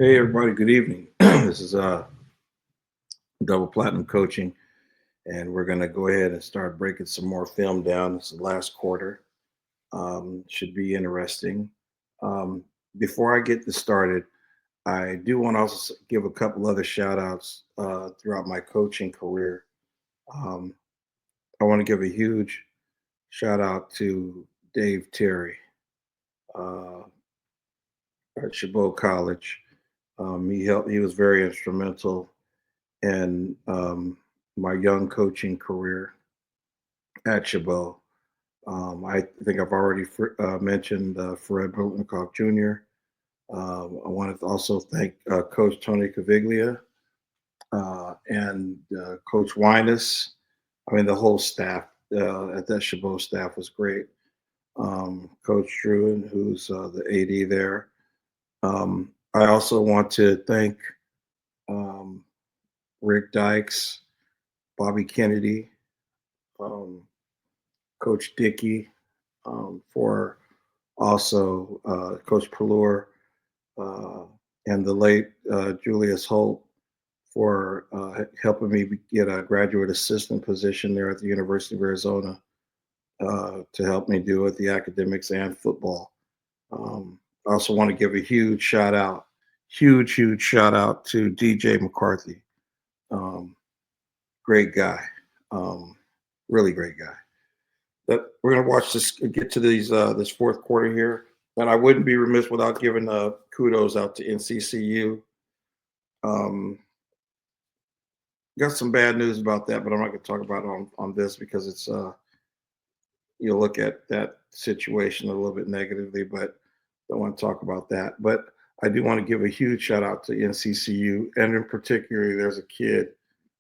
Hey everybody, good evening. This is Double Platinum Coaching, and we're going to go ahead and start breaking some more film down. It's the last quarter. Should be interesting. Um, Before I get this started, I do want to also give a couple other shout outs throughout my coaching career. Um, I want to give a huge shout out to Dave Terry uh, at Chabot College. He was very instrumental in my young coaching career at Chabot. I think I've already mentioned Fred Biletnikoff Jr. I want to also thank Coach Tony Caviglia and Coach Winus. I mean, the whole staff at that Chabot staff was great. Coach Druin, who's the AD there. I also want to thank um, Rick Dykes, Bobby Kennedy, um, Coach Dickey, for also Coach Pelor uh, and the late Julius Holt for helping me get a graduate assistant position there at the University of Arizona to help me do with the academics and football. I also want to give a huge shout out to DJ McCarthy. Um, Great guy, um, really great guy. That we're gonna watch this get to this fourth quarter here, and I wouldn't be remiss without giving kudos out to NCCU. Um, got some bad news about that, but I'm not going to talk about it on this because it's you look at that situation a little bit negatively, but don't want to talk about that. But I do want to give a huge shout out to NCCU, and in particular, there's a kid.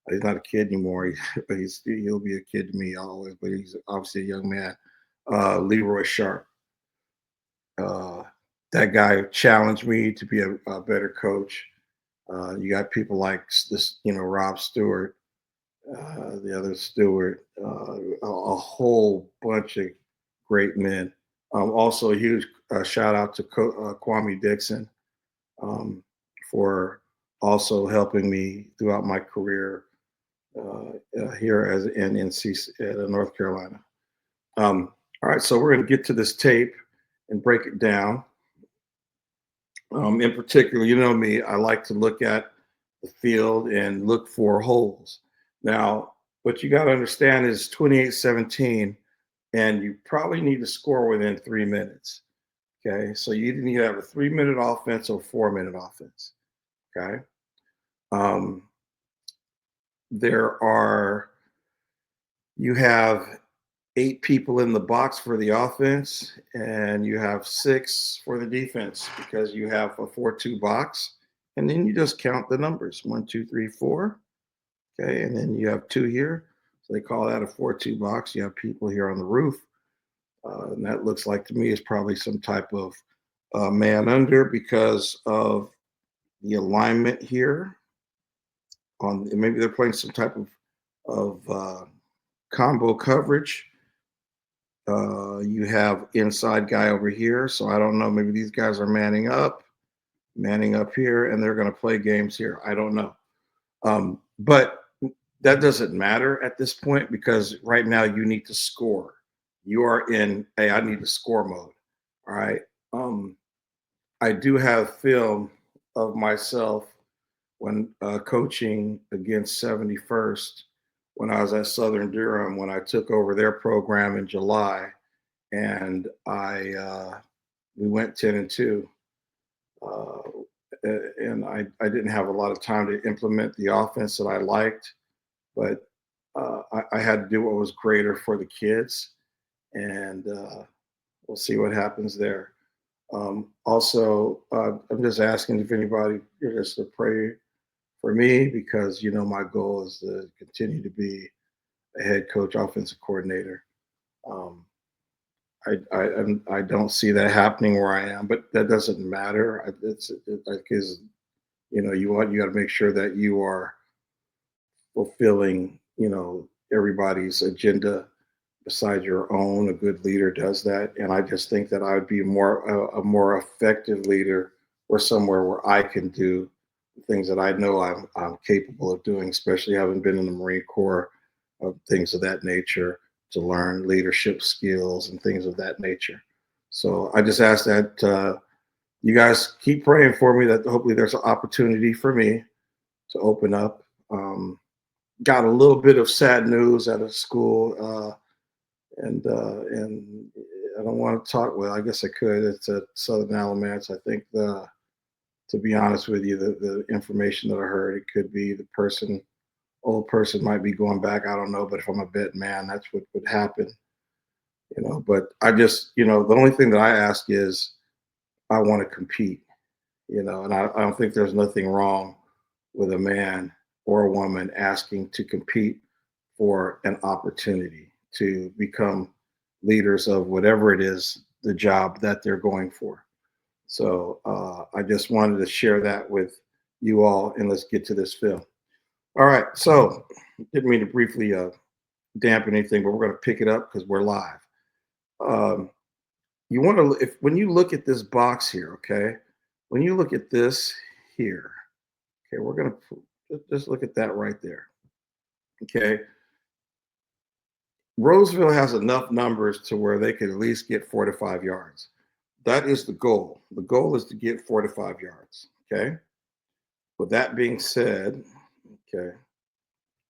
He's not a kid anymore, but he'll be a kid to me always. But he's obviously a young man, Leroy Sharp. Uh, that guy challenged me to be a better coach. You got people like this, Rob Stewart, the other Stewart, a whole bunch of great men. Also, a huge shout out to Kwame Dixon um, for also helping me throughout my career here as in North Carolina. All right, so we're going to get to this tape and break it down. In particular, you know me, I like to look at the field and look for holes. Now, what you got to understand is 28-17, and you probably need to score within 3 minutes. Okay. So you need to have a 3 minute offense or 4 minute offense. Okay. Um, there are, you have 8 people in the box for the offense, and you have 6 for the defense because you have a 4-2 box. And then you just count the numbers 1, 2, 3, 4. Okay. And then you have 2 here. So they call that a 4-2 box. You have people here on the roof. And that looks like to me is probably some type of man under because of the alignment here. On maybe they're playing some type of combo coverage. You have inside guy over here, so I don't know. Maybe these guys are manning up here, and they're going to play games here. I don't know, but that doesn't matter at this point because right now you need to score. You are in hey, I need to score mode. All right. Um, I do have film of myself when coaching against 71st when I was at Southern Durham when I took over their program in July, and I we went 10-2, uh, and I didn't have a lot of time to implement the offense that I liked, but I had to do what was greater for the kids, and we'll see what happens there. Also, I'm just asking if anybody just to pray for me because my goal is to continue to be a head coach, offensive coordinator. Um, I don't see that happening where I am, but that doesn't matter. Because you got to make sure that you are fulfilling everybody's agenda besides your own. A good leader does that, and I just think that I would be a more effective leader or somewhere where I can do things that I know I'm capable of doing, especially having been in the Marine Corps, of things of that nature, to learn leadership skills and things of that nature. So I just ask that you guys keep praying for me, that hopefully there's an opportunity for me to open up. Got a little bit of sad news at a school, and I don't want to talk. Well, I guess I could. It's at Southern Alamance. I think to be honest with you, the information that I heard, it could be the person, old person might be going back. I don't know, but if I'm a betting man, that's what would happen. But I just, the only thing that I ask is I want to compete. And I don't think there's nothing wrong with a man or a woman asking to compete for an opportunity to become leaders of whatever it is, the job that they're going for. So I just wanted to share that with you all, and let's get to this film. All right, so didn't mean to briefly dampen anything, but we're going to pick it up because we're live. You want to, if when you look at this box here, okay, when you look at this here, okay, we're going to just look at that right there. Okay, Roseville has enough numbers to where they can at least get 4 to 5 yards. That is the goal. The goal is to get 4 to 5 yards. Okay. With that being said, okay.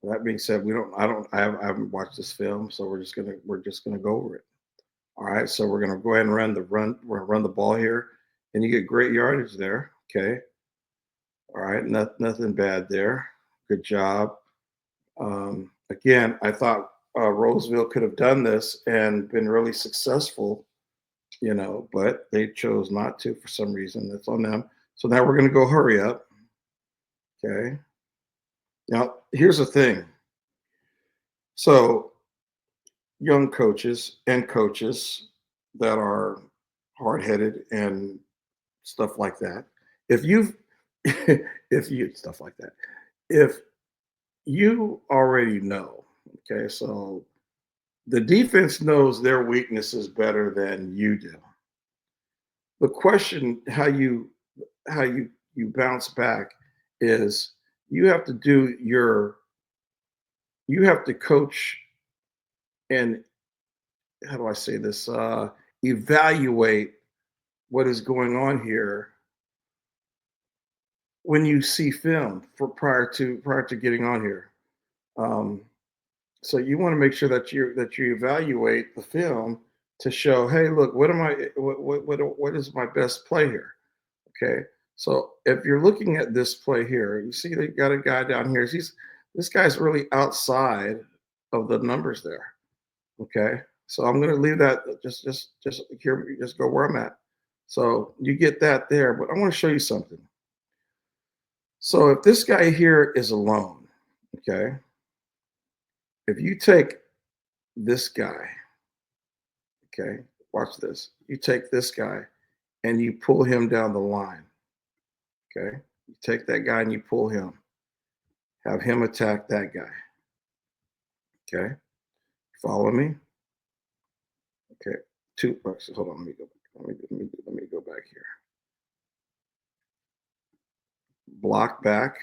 With that being said, we don't. I don't. I haven't watched this film, so we're just gonna go over it. All right. So we're gonna go ahead and run. We're gonna run the ball here, and you get great yardage there. Okay. All right. Nothing bad there. Good job. Again, I thought Roseville could have done this and been really successful, but they chose not to for some reason. That's on them. So now we're going to go hurry up. Okay. Now, here's the thing. So, young coaches and coaches that are hard headed and stuff like that, if you've, if you, stuff like that, if you already know, okay, so the defense knows their weaknesses better than you do. The question how you bounce back is you have to do your you have to coach and how do I say this evaluate what is going on here when you see film for prior to getting on here. Um, so you want to make sure that you evaluate the film to show, hey, look, what is my best play here? Okay. So if you're looking at this play here, you see they got a guy down here. This guy's really outside of the numbers there. Okay. So I'm gonna leave that just here, just go where I'm at. So you get that there, but I want to show you something. So if this guy here is alone, okay, if you take this guy, okay, watch this. You take this guy and you pull him down the line. Okay. You take that guy and you pull him. Have him attack that guy. Okay. Follow me? Okay. Two bucks. Hold on. Let me go back. Let me go back here. Block back.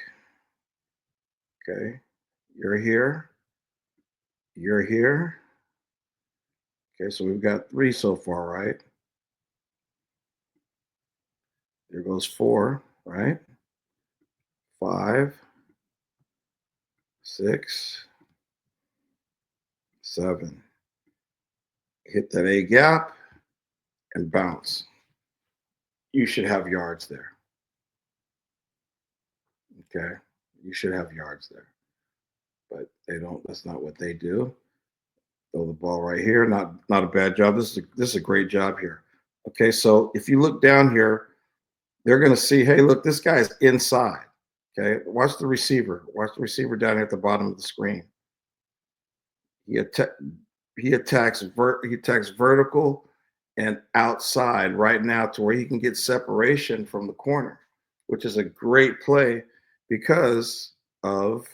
Okay. You're here. You're here. Okay. So we've got 3 so far, right? There goes 4, right? 5, 6, 7. Hit that A gap and bounce. You should have yards there. Okay. You should have yards there. But they don't. That's not what they do. Throw the ball right here. Not a bad job. This is a great job here. Okay, so if you look down here, they're going to see, hey, look, this guy's inside. Okay, watch the receiver. Watch the receiver down here at the bottom of the screen. He atta- he attacks vertical and outside right now to where he can get separation from the corner, which is a great play because of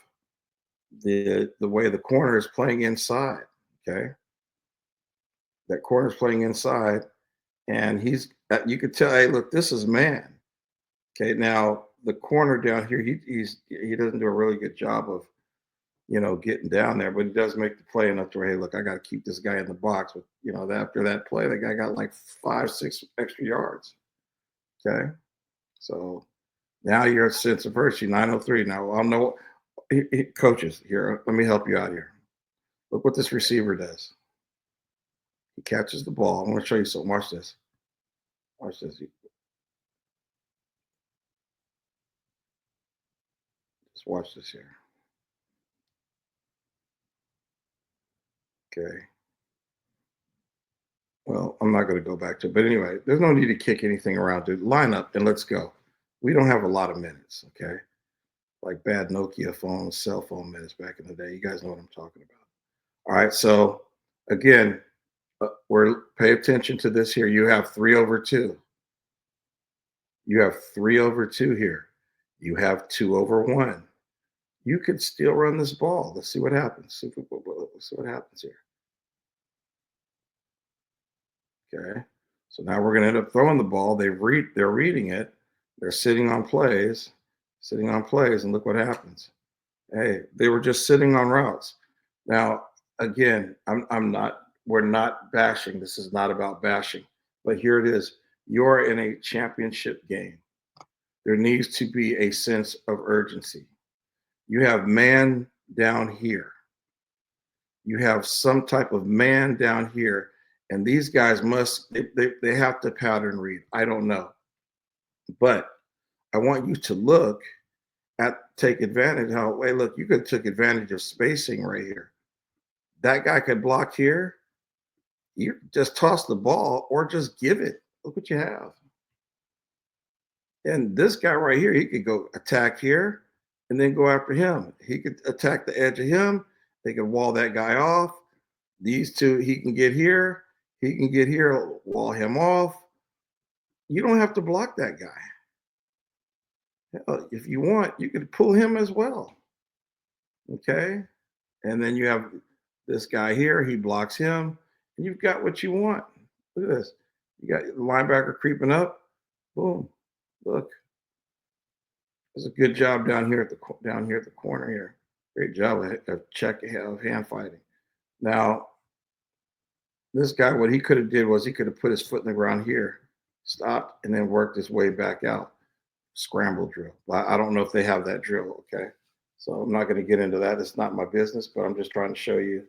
the way the corner is playing inside. Okay, that corner is playing inside, and you could tell, hey, look, this is man. Okay, now the corner down here, he doesn't do a really good job of getting down there, but he does make the play enough to where, hey, look, I got to keep this guy in the box. But after that play, the guy got like 5, 6 extra yards. Okay, so now you're at sense of virtue, 903. Now I know coaches here. Let me help you out here. Look what this receiver does. He catches the ball. I'm going to show you something. Watch this. Watch this. Just watch this here. Okay. Well, I'm not going to go back to it. But anyway, there's no need to kick anything around, dude. Line up and let's go. We don't have a lot of minutes. Okay. Like bad Nokia phones, cell phone minutes back in the day. You guys know what I'm talking about. All right. So again, we're pay attention to this here. You have 3/2. You have 3/2 here. You have 2/1. You could still run this ball. Let's see what happens. Let's see what happens here. Okay. So now we're going to end up throwing the ball. They're reading it. They're sitting on plays, and look what happens. Hey, they were just sitting on routes. Now, again, I'm not. We're not bashing. This is not about bashing. But here it is. You're in a championship game. There needs to be a sense of urgency. You have man down here. You have some type of man down here, and these guys they have to pattern read. I don't know, but I want you to look at take advantage. How Hey, look, you could took advantage of spacing right here. That guy could block here. You just toss the ball or just give it. Look what you have. And this guy right here, he could go attack here and then go after him. He could attack the edge of him. They could wall that guy off. These two, he can get here. He can get here, wall him off. You don't have to block that guy. Hell, if you want, you could pull him as well. Okay. And then you have this guy here. He blocks him. And you've got what you want. Look at this. You got the linebacker creeping up. Boom. Look. It's a good job down here at the corner here. Great job of check of hand fighting. Now, this guy, what he could have did was he could have put his foot in the ground here, stopped, and then worked his way back out. Scramble drill. I don't know if they have that drill. Okay, so I'm not going to get into that. It's not my business, but I'm just trying to show you,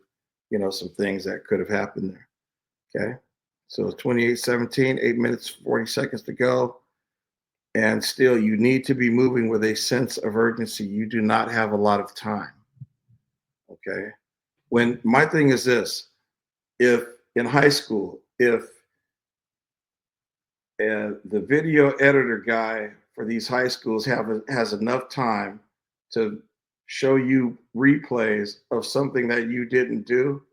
some things that could have happened there. Okay, so 28-17, 8 minutes 40 seconds to go. And still, you need to be moving with a sense of urgency. You do not have a lot of time. Okay. When my thing is this, if in high school, if the video editor guy for these high schools has enough time to show you replays of something that you didn't do,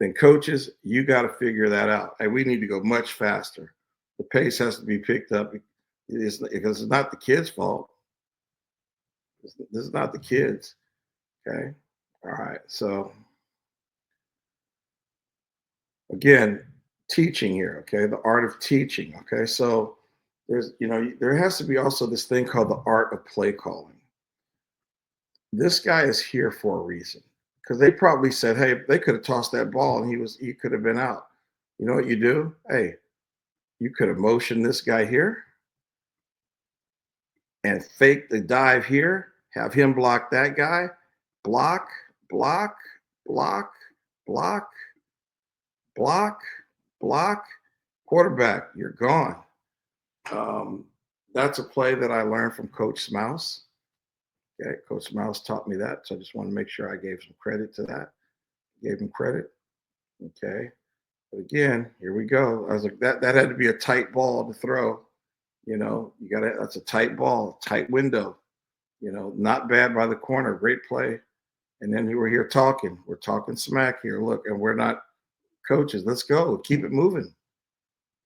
then coaches, you got to figure that out. And we need to go much faster. The pace has to be picked up because it's not the kids' fault. This is not the kids. Okay. All right. So again, teaching here. Okay. The art of teaching. Okay. So there has to be also this thing called the art of play calling. This guy is here for a reason because they probably said, hey, they could have tossed that ball and he could have been out. You know what you do? Hey, you could have motioned this guy here and fake the dive here, have him block that guy, block, block, block, block, block, block, quarterback, you're gone. That's a play that I learned from Coach Smouse. Okay, Coach Smouse taught me that, so I just want to make sure I gave some credit to that. Gave him credit. Okay, but again, here we go. I was like, that had to be a tight ball to throw. That's a tight ball, tight window. Not bad by the corner, great play. And then we're here talking. We're talking smack here. Look, and we're not coaches. Let's go. Keep it moving.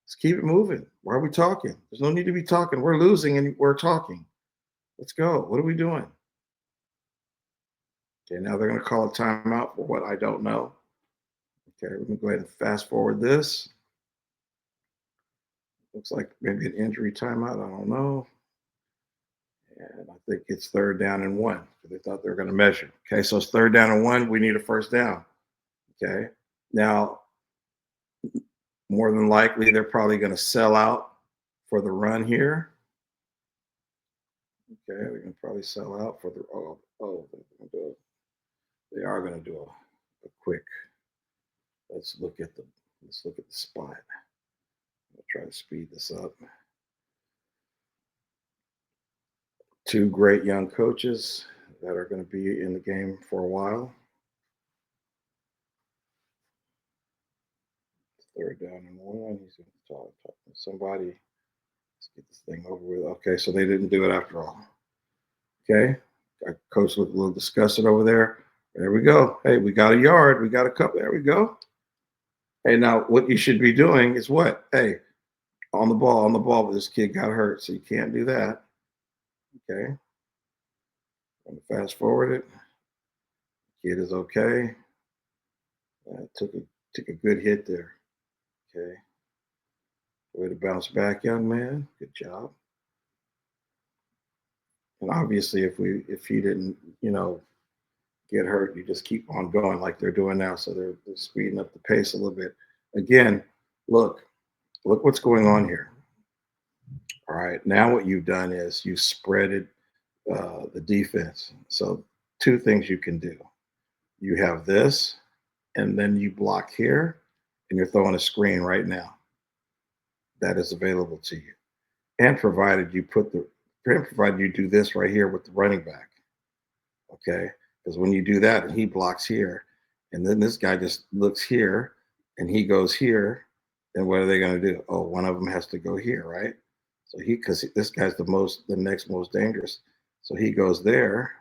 Let's keep it moving. Why are we talking? There's no need to be talking. We're losing and we're talking. Let's go. What are we doing? Okay, now they're going to call a timeout for what I don't know. Okay, let me go ahead and fast forward this. Looks like maybe an injury timeout. I don't know. And I think it's third down and one. They thought they were going to measure. Okay, so it's third down and one. We need a first down. Okay. Now, more than likely, they're probably going to sell out for the run here. Okay, we can probably sell out for the they are going to do a quick. Let's look at the spot. I'll try to speed this up. Two great young coaches that are going to be in the game for a while. Third down and one. He's going to talk to somebody. Let's get this thing over with. Okay, so they didn't do it after all. Okay, our coach looked a little disgusted over there. There we go. Hey, we got a yard. We got a couple. There we go. Hey, now what you should be doing is what? Hey, on the ball, but this kid got hurt, so you can't do that. Okay. I'm gonna fast forward it. Kid is okay. Took a good hit there. Okay. Way to bounce back, young man. Good job. And obviously, if he didn't, get hurt, you just keep on going like they're doing now. So they're speeding up the pace a little bit. Again, look what's going on here. All right. Now what you've done is you spreaded the defense. So two things you can do. You have this, and then you block here, and you're throwing a screen right now that is available to you. And provided you do this right here with the running back. Okay. Because when you do that and he blocks here, and then this guy just looks here and he goes here, then what are they going to do? Oh, one of them has to go here, right? So because this guy's the next most dangerous. So he goes there.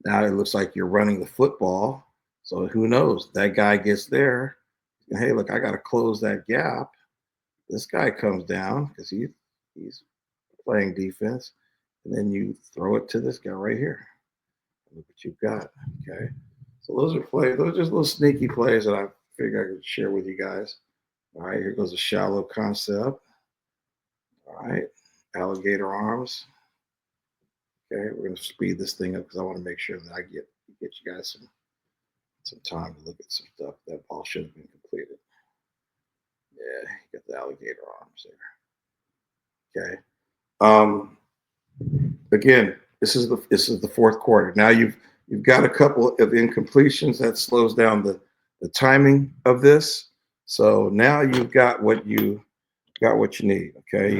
Now it looks like you're running the football. So who knows? That guy gets there. And, hey, look, I got to close that gap. This guy comes down because he's playing defense. And then you throw it to this guy right here. Look what you've got. Okay. So those are plays. Those are just little sneaky plays that I figure I could share with you guys. All right. Here goes a shallow concept. All right. Alligator arms. Okay. We're going to speed this thing up because I want to make sure that I get you guys some time to look at some stuff. That ball should have been completed. Yeah. You got the alligator arms there. Okay. Again, this is the fourth quarter. Now you've got a couple of incompletions that slows down the timing of this. So now you've got what you need. Okay,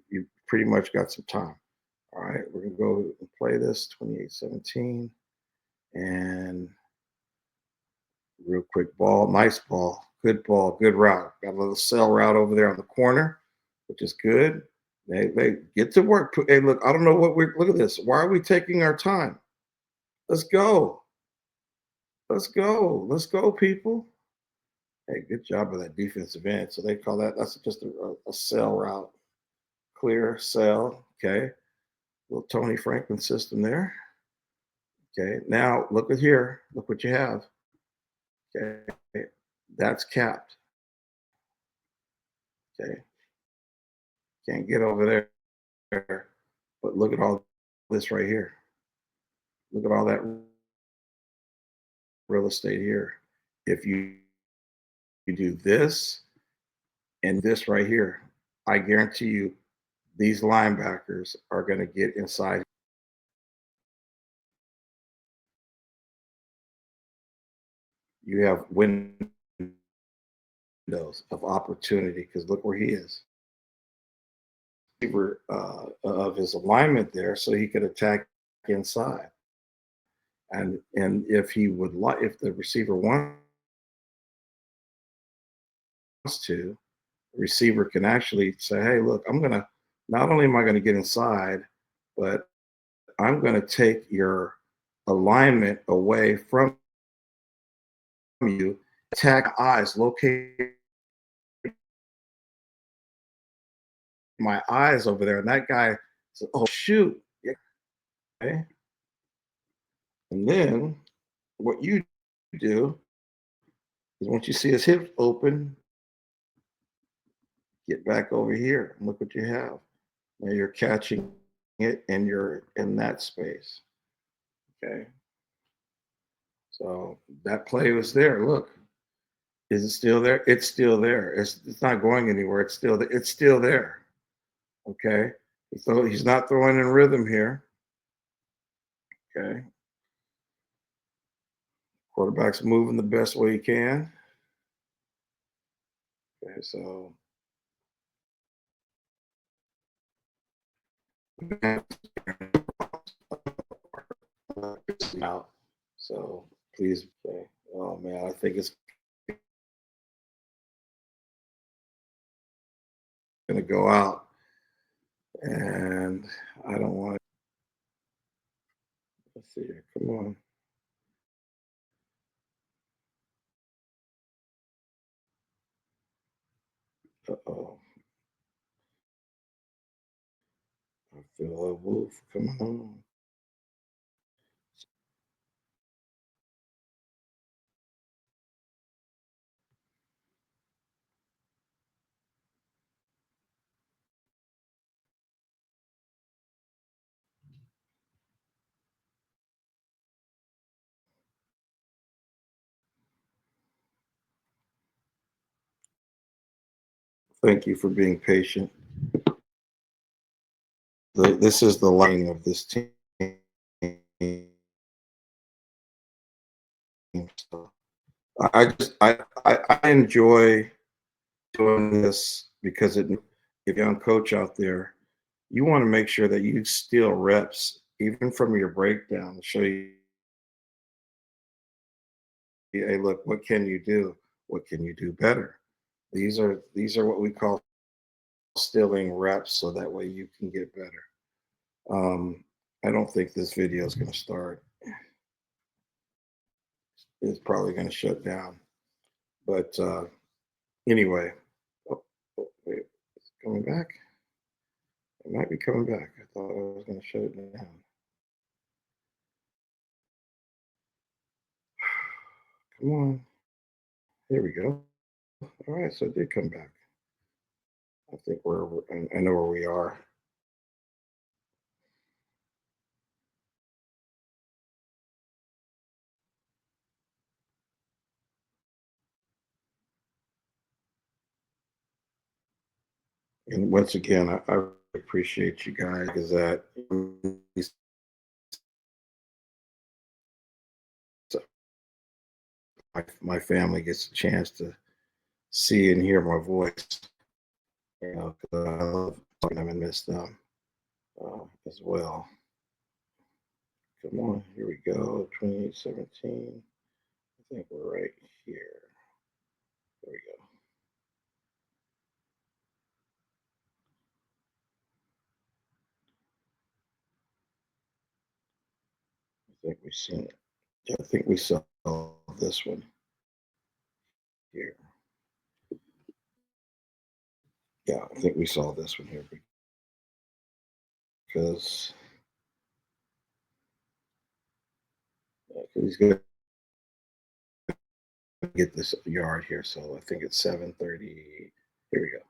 you pretty much got some time. All right, we're gonna go and play this 28-17, and real quick ball, nice ball, good route. Got a little sell route over there on the corner, which is good. They get to work. Hey, look, I don't know what we're look at this. Why are we taking our time? Let's go. Let's go. Let's go, people. Hey, good job of that defensive end. So they call that's just a sell route. Clear sell. Okay. Little Tony Franklin system there. Okay. Now look at here. Look what you have. Okay. That's capped. Okay. Can't get over there. But look at all this right here. Look at all that real estate here. If you do this and this right here, I guarantee you these linebackers are going to get inside. You have windows of opportunity because look where he is. Of his alignment there, so he could attack inside. And if he would like, if the receiver wants to, the receiver can actually say, "Hey, look, I'm gonna. Not only am I going to get inside, but I'm going to take your alignment away from you. Attack eyes, locate my eyes over there." And that guy said, "Oh shoot!" Yeah. Okay. And then what you do is once you see his hips open, get back over here and look what you have. Now you're catching it and you're in that space. Okay. So that play was there. Look, is it still there? It's still there. It's not going anywhere. It's still there. Okay. So he's not throwing in rhythm here. Okay. Quarterback's moving the best way he can. Okay, so out. So please, okay. Oh man, I think it's gonna go out, and I don't want. Let's see here. Come on. Uh oh. I feel a wolf. Come on. Thank you for being patient. This is the lining of this team. So I enjoy doing this because it if you're young coach out there, you want to make sure that you steal reps even from your breakdown to show you, hey, look, what can you do? What can you do better? These are what we call stealing reps, so that way you can get better. Um, I don't think this video is going to start. It's probably going to shut down. But anyway, oh, oh, wait, it's coming back. It might be coming back. I thought I was going to shut it down. Come on. Here we go. All right, so it did come back. I think I know where we are. And once again, I appreciate you guys because that my family gets a chance to see and hear my voice. You know, 'cause I love talking to them and miss them as well. Come on, here we go. 2817. I think we're right here. There we go. I think we've seen it. Yeah, I think we saw this one here. Yeah, I think we saw this one here because he's going to get this yard here. So I think it's 7:30. Here we go.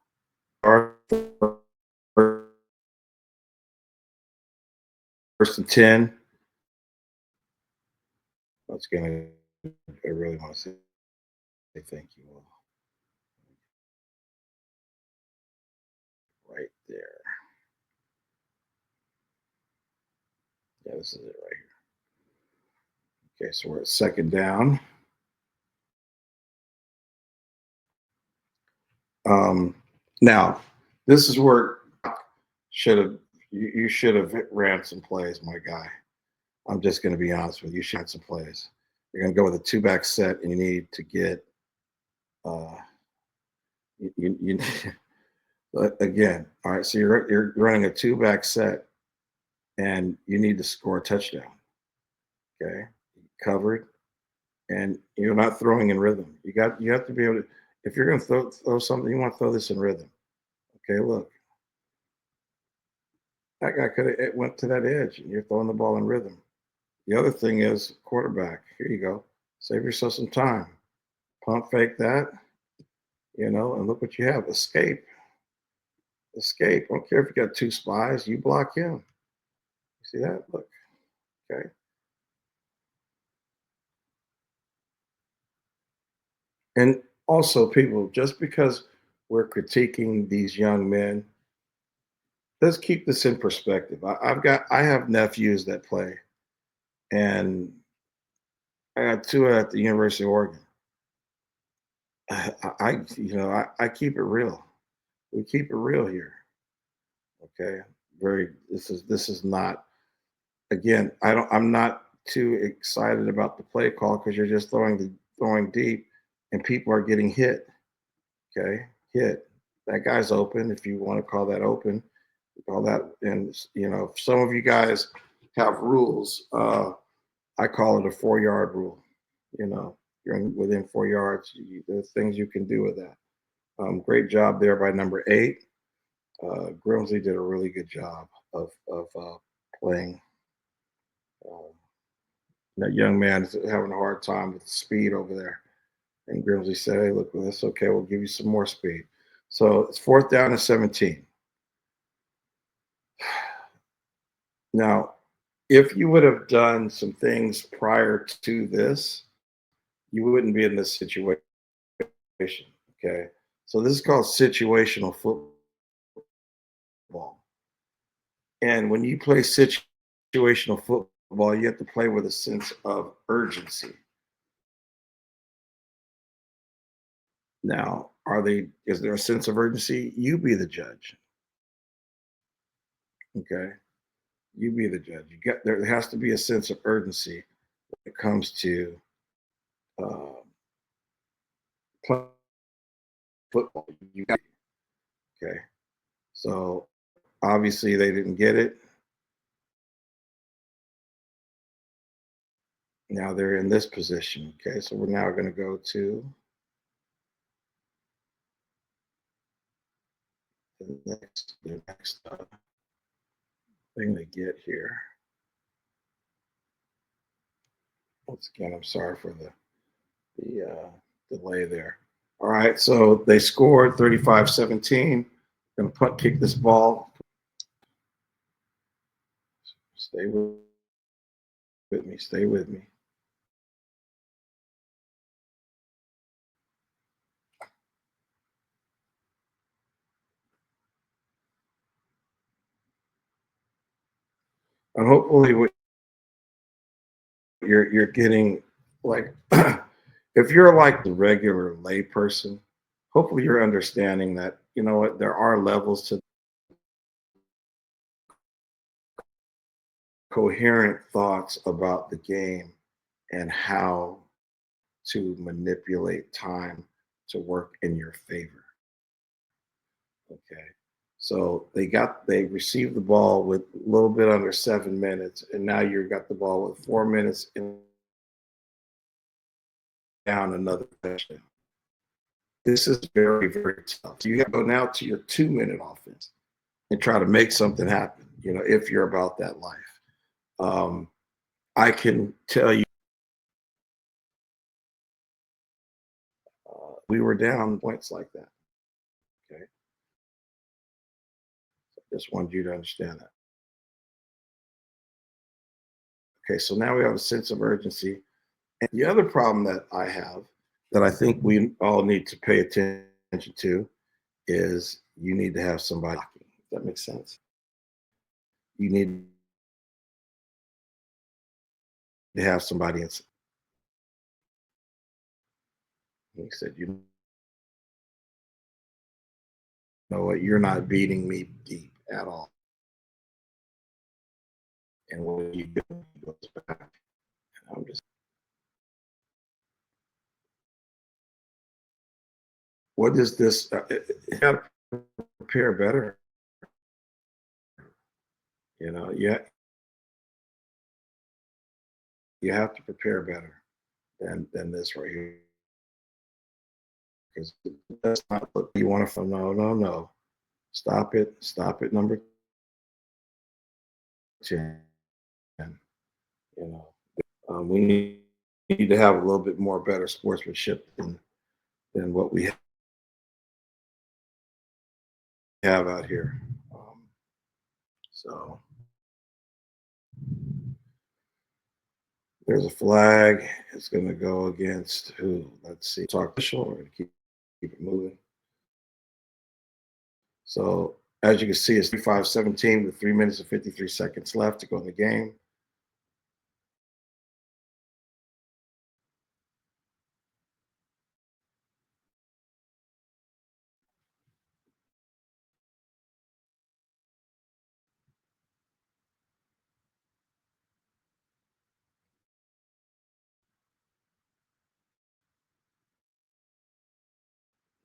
First and 10. Once again, I really want to say thank you all right there. Yeah, this is it right here. Okay, so we're at second down. Um, Now, this is where should have you should have ran some plays, my guy. I'm just going to be honest with you. You should have some plays. You're going to go with a two back set, and you need to get uh, you again. All right, so you're running a two back set, and you need to score a touchdown. Okay, covered, and you're not throwing in rhythm. You have to be able to. If you're going to throw something, you want to throw this in rhythm. Okay, look, that guy could have it went to that edge, and you're throwing the ball in rhythm. The other thing is quarterback. Here you go. Save yourself some time. Pump fake that, and look what you have. Escape. Escape. I don't care if you got two spies, you block him. See that? Look, okay. And also, people, just because we're critiquing these young men, let's keep this in perspective. I have nephews that play, and I got two at the University of Oregon. I keep it real. We keep it real here. Okay. Very this is not, again, I'm not too excited about the play call because you're just throwing deep and people are getting hit. Okay. Hit. That guy's open. If you want to call that open, call that. And some of you guys have rules. I call it a 4 yard rule. You're within 4 yards. There's things you can do with that. Great job there by number 8. Grimsley did a really good job of playing. Um, that young man is having a hard time with speed over there. And Grimsley said, "Hey, look, well, that's okay. We'll give you some more speed." So it's fourth down and 17. Now, if you would have done some things prior to this, you wouldn't be in this situation. Okay. So this is called situational football. And when you play situational football, you have to play with a sense of urgency. Now, is there a sense of urgency? You be the judge. Okay. You be the judge. There has to be a sense of urgency when it comes to uh, playing football. Okay. So obviously they didn't get it. Now they're in this position. Okay. So we're now going to go to the next thing to get here. Once again, I'm sorry for the delay there. All right, so they scored 35-17. Gonna punt kick this ball. Stay with me. Stay with me. And hopefully, what you're getting, like, if you're like the regular layperson, hopefully you're understanding that what, there are levels to coherent thoughts about the game and how to manipulate time to work in your favor. Okay. So they received the ball with a little bit under 7 minutes, and now you've got the ball with 4 minutes and down another possession. This is very, very tough. So you have to go now to your 2 minute offense and try to make something happen, if you're about that life. Um, I can tell you, we were down points like that. Okay. So I just wanted you to understand that. Okay. So now we have a sense of urgency. And the other problem that I have, that I think we all need to pay attention to, is you need to have somebody. Does that make sense? You need to have somebody. He said, "You know what? You're not beating me deep at all." And what you do, he goes back. I'm just, what is this? You got to prepare better. Yeah, you have to prepare better than this right here. Because that's not what you want to. No, no, no. Stop it. Stop it. Number 10. You know, we need to have a little bit more better sportsmanship than what we have out here. So There's a flag. It's going to go against who? Let's see. Talk official. We're going to keep it moving. So as you can see, it's 35-17 with 3 minutes and 53 seconds left to go in the game.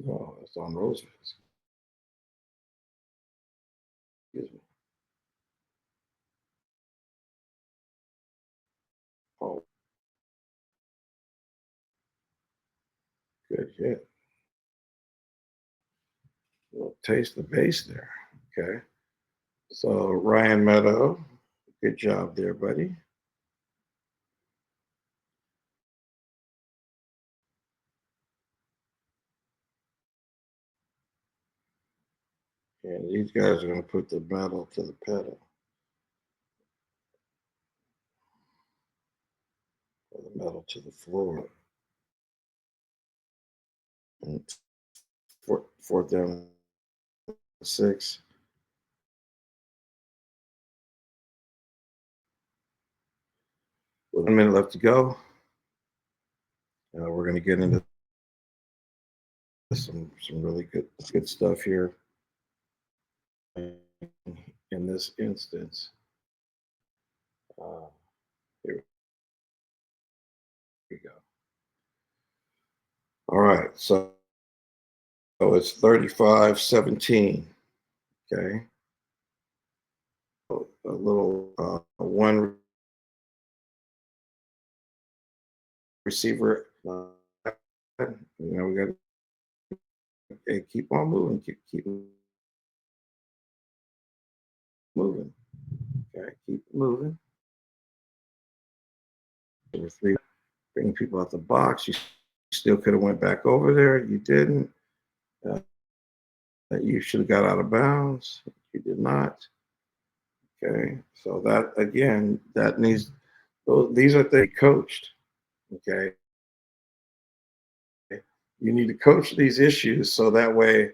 Oh, it's on Roosevelt. Excuse me. Oh, good hit. A little taste the base there. Okay. So Ryan Meadow, good job there, buddy. And these guys are going to put the metal to the pedal, or the metal to the floor. And fourth down, 6. With 1 minute left to go, we're going to get into some really good stuff here. In this instance, uh, here we go. All right, so it's 35-17. Okay, a little one receiver. We got to keep on moving. Keep moving. Okay, keep moving. There were 3 bringing people out the box. You still could have went back over there. You didn't. Uh, you should have got out of bounds. You did not. Okay, so that again, that needs. These are they coached. Okay, you need to coach these issues so that way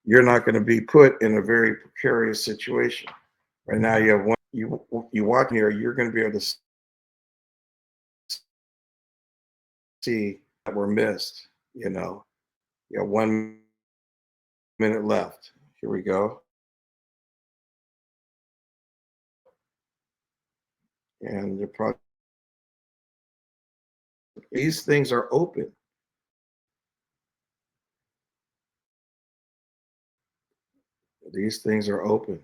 you're not going to be put in a very precarious situation. Right now, you have one. You walk here, you're going to be able to see that were missed. You have 1 minute left. Here we go. And you're probably these things are open. These things are open.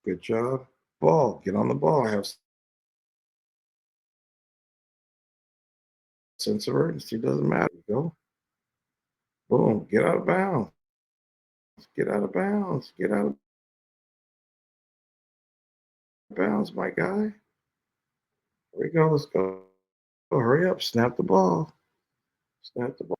Good job. Ball. Get on the ball. Have sense of urgency. Doesn't matter. Go. Boom. Get out of bounds. Get out of bounds. Get out of bounds, my guy. Here we go. Let's go. Oh, hurry up. Snap the ball. Snap the ball.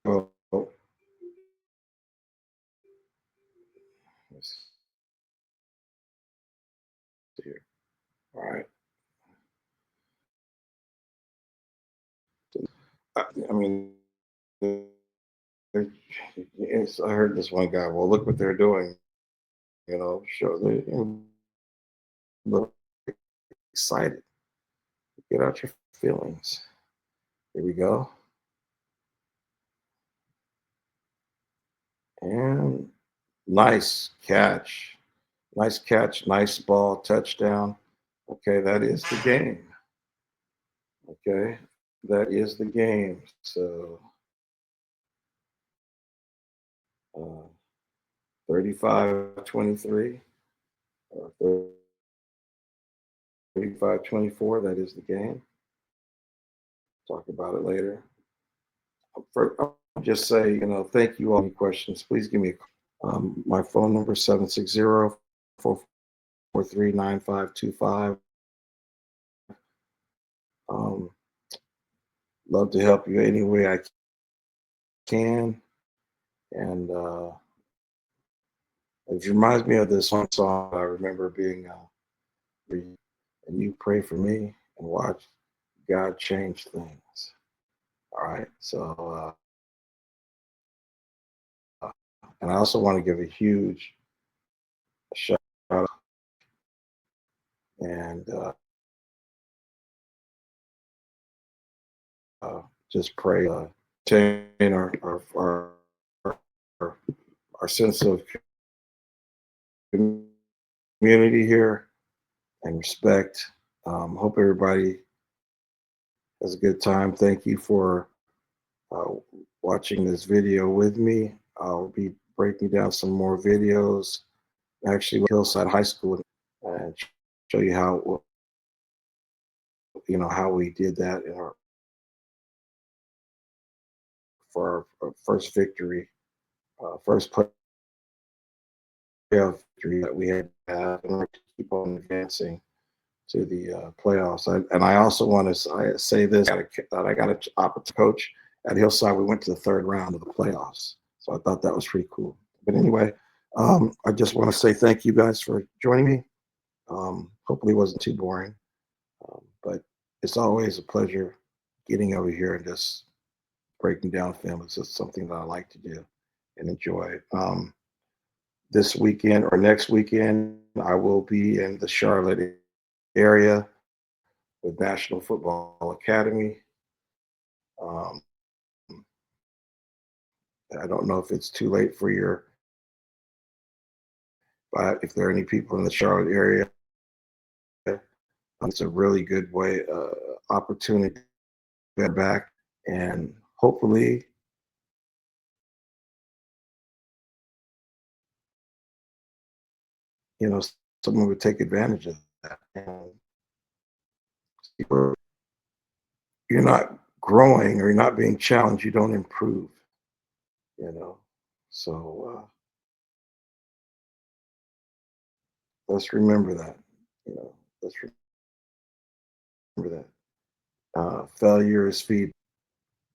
Oh, let's see here. All right. I mean, I heard this one guy. Well, look what they're doing. Show they look excited. Get out your feelings. Here we go. And nice catch. Nice catch. Nice ball. Touchdown. Okay, that is the game. Okay, that is the game. So 35-23 or 35-24, that is the game. Talk about it later. just say, thank you all. Any questions, please give me a call. My phone number is 760-443-9525. Um, love to help you any way I can. And it reminds me of this one song I remember being, and you pray for me and watch God change things. All right. So, and I also want to give a huge shout out and just pray, maintain our, our sense of community here and respect. Hope everybody has a good time. Thank you for uh, watching this video with me. I'll be breaking down some more videos, actually, with Hillside High School, and show you how we did that in our first victory, first playoff victory that we had to have in order to keep on advancing to the playoffs. And I also want to say this, that I got an opportunity to coach at Hillside. We went to the third round of the playoffs. So I thought that was pretty cool. But anyway, I just want to say thank you guys for joining me. Hopefully it wasn't too boring. But it's always a pleasure getting over here and just breaking down film. It's just something that I like to do and enjoy. This weekend or next weekend, I will be in the Charlotte area with National Football Academy. Um, I don't know if it's too late for but if there are any people in the Charlotte area, it's a really good opportunity to get back, and hopefully, you know, someone would take advantage of that. And you're not growing or you're not being challenged, you don't improve, you know. So let's remember that, let's remember that. Failure is feedback.